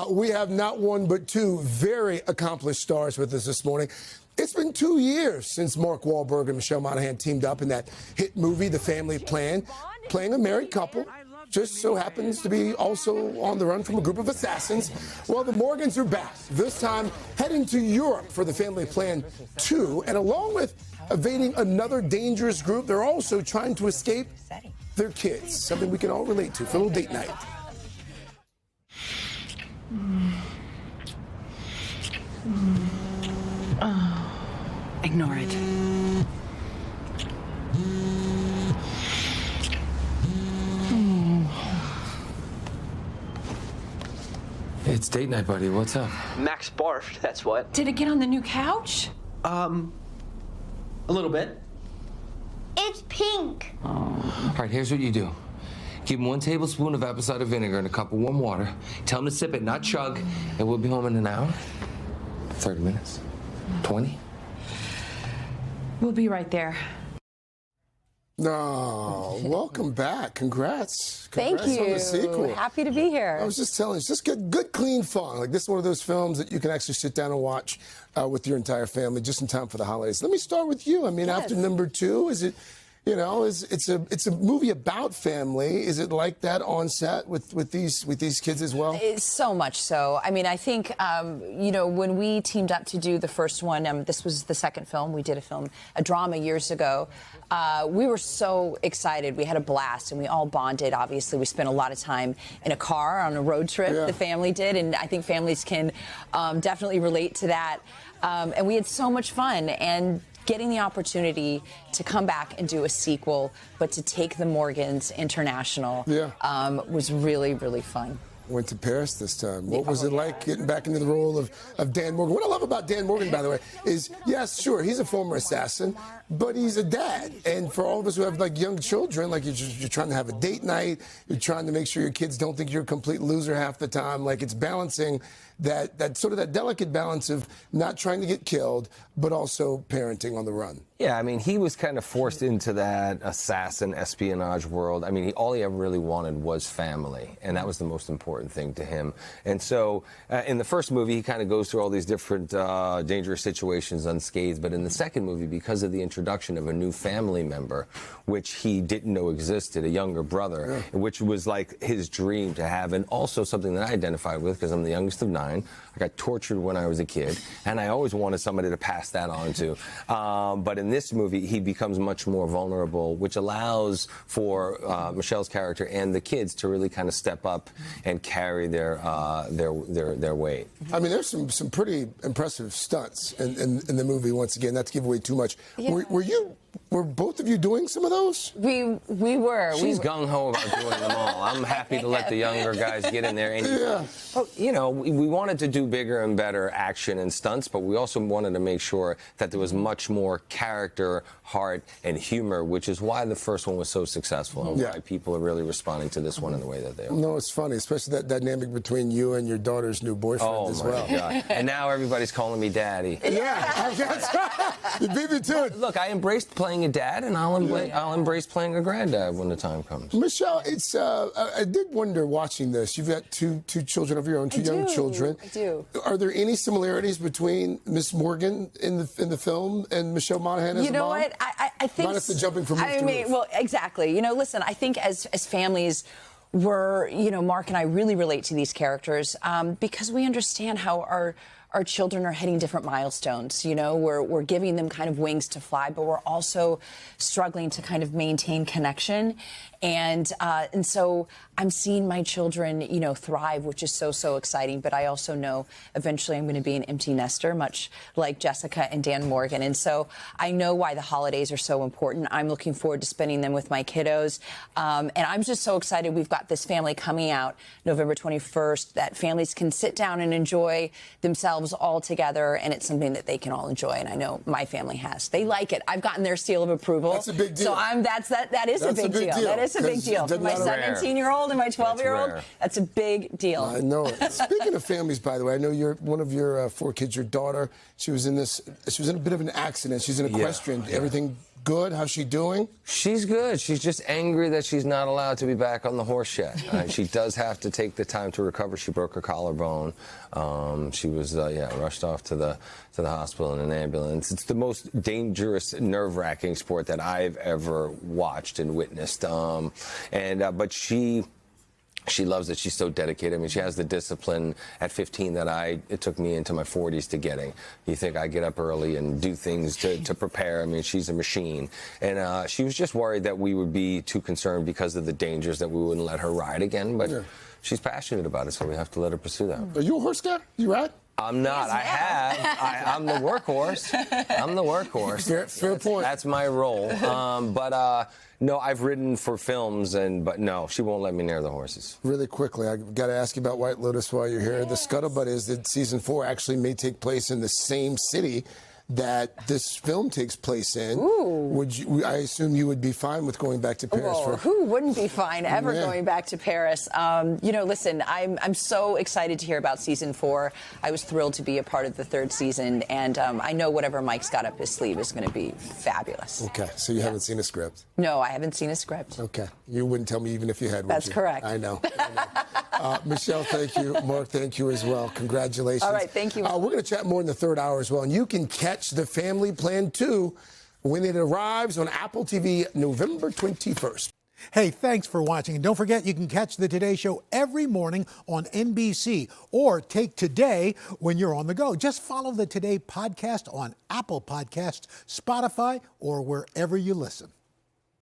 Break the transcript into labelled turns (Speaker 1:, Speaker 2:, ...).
Speaker 1: We have not one but two very accomplished stars with us this morning. It's been 2 years since Mark Wahlberg and Michelle Monaghan teamed up in that hit movie, The Family Plan, playing a married couple. Just so happens to be also on the run from a group of assassins. Well, the Morgans are back, this time heading to Europe for The Family Plan 2. And along with evading another dangerous group, they're also trying to escape their kids, something we can all relate to for a little date night.
Speaker 2: Ignore it.
Speaker 3: It's date night, buddy. What's up?
Speaker 4: Max barfed, that's what.
Speaker 2: Did it get on the new couch?
Speaker 4: A little bit.
Speaker 5: It's pink.
Speaker 3: All right, here's what you do. Give him 1 tablespoon of apple cider vinegar and a cup of warm water. Tell him to sip it, not chug, and we'll be home in an hour. 30 minutes. 20?
Speaker 2: We'll be right there.
Speaker 1: No, welcome back. Congrats.
Speaker 6: Thank you.
Speaker 1: On the sequel.
Speaker 6: Happy to be here.
Speaker 1: I was just telling you, it's just good, clean fun. Like, this is one of those films that you can actually sit down and watch with your entire family just in time for the holidays. Let me start with you. I mean, after number 2, is it, you know, it's a movie about family. Is it like that on set with these kids as well?
Speaker 6: It's so much so. I mean, I think, you know, when we teamed up to do the first one, this was the second film. We did a drama years ago. We were so excited. We had a blast, and we all bonded. Obviously, we spent a lot of time in a car on a road trip. Yeah. The family did, and I think families can definitely relate to that. And we had so much fun. And getting the opportunity to come back and do a sequel, but to take the Morgans international, was really, really fun.
Speaker 1: Went to Paris this time. What was it like getting back into the role of Dan Morgan? What I love about Dan Morgan, by the way, is, yes, sure, he's a former assassin, but he's a dad. And for all of us who have, like, young children, like, you're trying to have a date night, you're trying to make sure your kids don't think you're a complete loser half the time. Like, it's balancing that sort of that delicate balance of not trying to get killed, but also parenting on the run.
Speaker 7: Yeah, I mean, he was kind of forced into that assassin espionage world. I mean, all he ever really wanted was family, and that was the most important thing to him. And so in the first movie, he kind of goes through all these different dangerous situations unscathed. But in the second movie, because of the introduction of a new family member, which he didn't know existed, a younger brother, which was like his dream to have, and also something that I identified with because I'm the youngest of 9. I got tortured when I was a kid, and I always wanted somebody to pass that on to. But in this movie, he becomes much more vulnerable, which allows for Michelle's character and the kids to really kind of step up and carry their weight.
Speaker 1: I mean, there's some pretty impressive stunts in the movie. Once again, not to give away too much. Yeah. Were both of you doing some of those?
Speaker 6: We were.
Speaker 7: She's gung-ho about doing them all. I'm happy to let the younger guys get in there. And, you know, we wanted to do bigger and better action and stunts, but we also wanted to make sure that there was much more character, heart, and humor, which is why the first one was so successful and why people are really responding to this one in the way that they are.
Speaker 1: No, it's funny, especially that dynamic between you and your daughter's new boyfriend as well.
Speaker 7: Oh, my God. And now everybody's calling me daddy.
Speaker 1: Yeah, that's right. You beat me to it.
Speaker 7: Look, I embraced playing a dad, and I'll embrace playing a granddad when the time comes.
Speaker 1: Michelle, it's I did wonder watching this. You've got two children of your own, two young children.
Speaker 6: I do.
Speaker 1: Are there any similarities between Miss Morgan in the film and Michelle Monaghan as a mom?
Speaker 6: You know what? I think.
Speaker 1: Minus the jumping from roof to roof.
Speaker 6: Well, exactly. You know, listen, I think as families, you know, Mark and I really relate to these characters because we understand how our children are hitting different milestones. You know, we're giving them kind of wings to fly, but we're also struggling to kind of maintain connection. And so I'm seeing my children, you know, thrive, which is so exciting. But I also know eventually I'm going to be an empty nester, much like Jessica and Dan Morgan. And so I know why the holidays are so important. I'm looking forward to spending them with my kiddos. And I'm just so excited. We've got this family coming out November 21st that families can sit down and enjoy themselves all together. And it's something that they can all enjoy. And I know my family has. They like it. I've gotten their seal of approval.
Speaker 1: That's a big deal.
Speaker 6: So that is a big deal. That is a big deal. For my 17-year-old and my 12-year-old, that's a big deal.
Speaker 1: I know it. Speaking of families, by the way, I know one of your 4 kids, your daughter, she was in a bit of an accident. She's an equestrian. Everything good? How's she doing?
Speaker 7: She's good. She's just angry that she's not allowed to be back on the horse yet. She does have to take the time to recover. She broke her collarbone. She was rushed off to the hospital in an ambulance. It's the most dangerous, nerve-wracking sport that I've ever watched and witnessed. But she loves it. She's so dedicated. I mean, she has the discipline at 15 that it took me into my 40s to getting. You think I get up early and do things to prepare. I mean, she's a machine. And she was just worried that we would be too concerned because of the dangers that we wouldn't let her ride again. But she's passionate about it, so we have to let her pursue that.
Speaker 1: Are you a horse guy? You ride?
Speaker 7: I'm not. I'm the workhorse. I'm the workhorse.
Speaker 1: Fair point.
Speaker 7: That's my role. No, I've ridden for films, but no, she won't let me near the horses.
Speaker 1: Really quickly, I got to ask you about White Lotus while you're here. The scuttlebutt is that season 4 actually may take place in the same city that this film takes place in.
Speaker 6: Ooh.
Speaker 1: I assume you would be fine with going back to Paris?
Speaker 6: Who wouldn't be fine ever going back to Paris? Listen, I'm so excited to hear about season 4. I was thrilled to be a part of the 3rd season, and I know whatever Mike's got up his sleeve is going to be fabulous.
Speaker 1: Okay, so you haven't seen a script?
Speaker 6: No, I haven't seen a script.
Speaker 1: Okay, you wouldn't tell me even if you had.
Speaker 6: That's correct.
Speaker 1: I know. Michelle, thank you. Mark, thank you as well. Congratulations.
Speaker 6: All right, thank you.
Speaker 1: We're going to chat more in the 3rd hour as well, and you can catch The Family Plan 2 when it arrives on Apple TV November 21st.
Speaker 8: Hey, thanks for watching. And don't forget, you can catch the Today Show every morning on NBC or take Today when you're on the go. Just follow the Today podcast on Apple Podcasts, Spotify, or wherever you listen.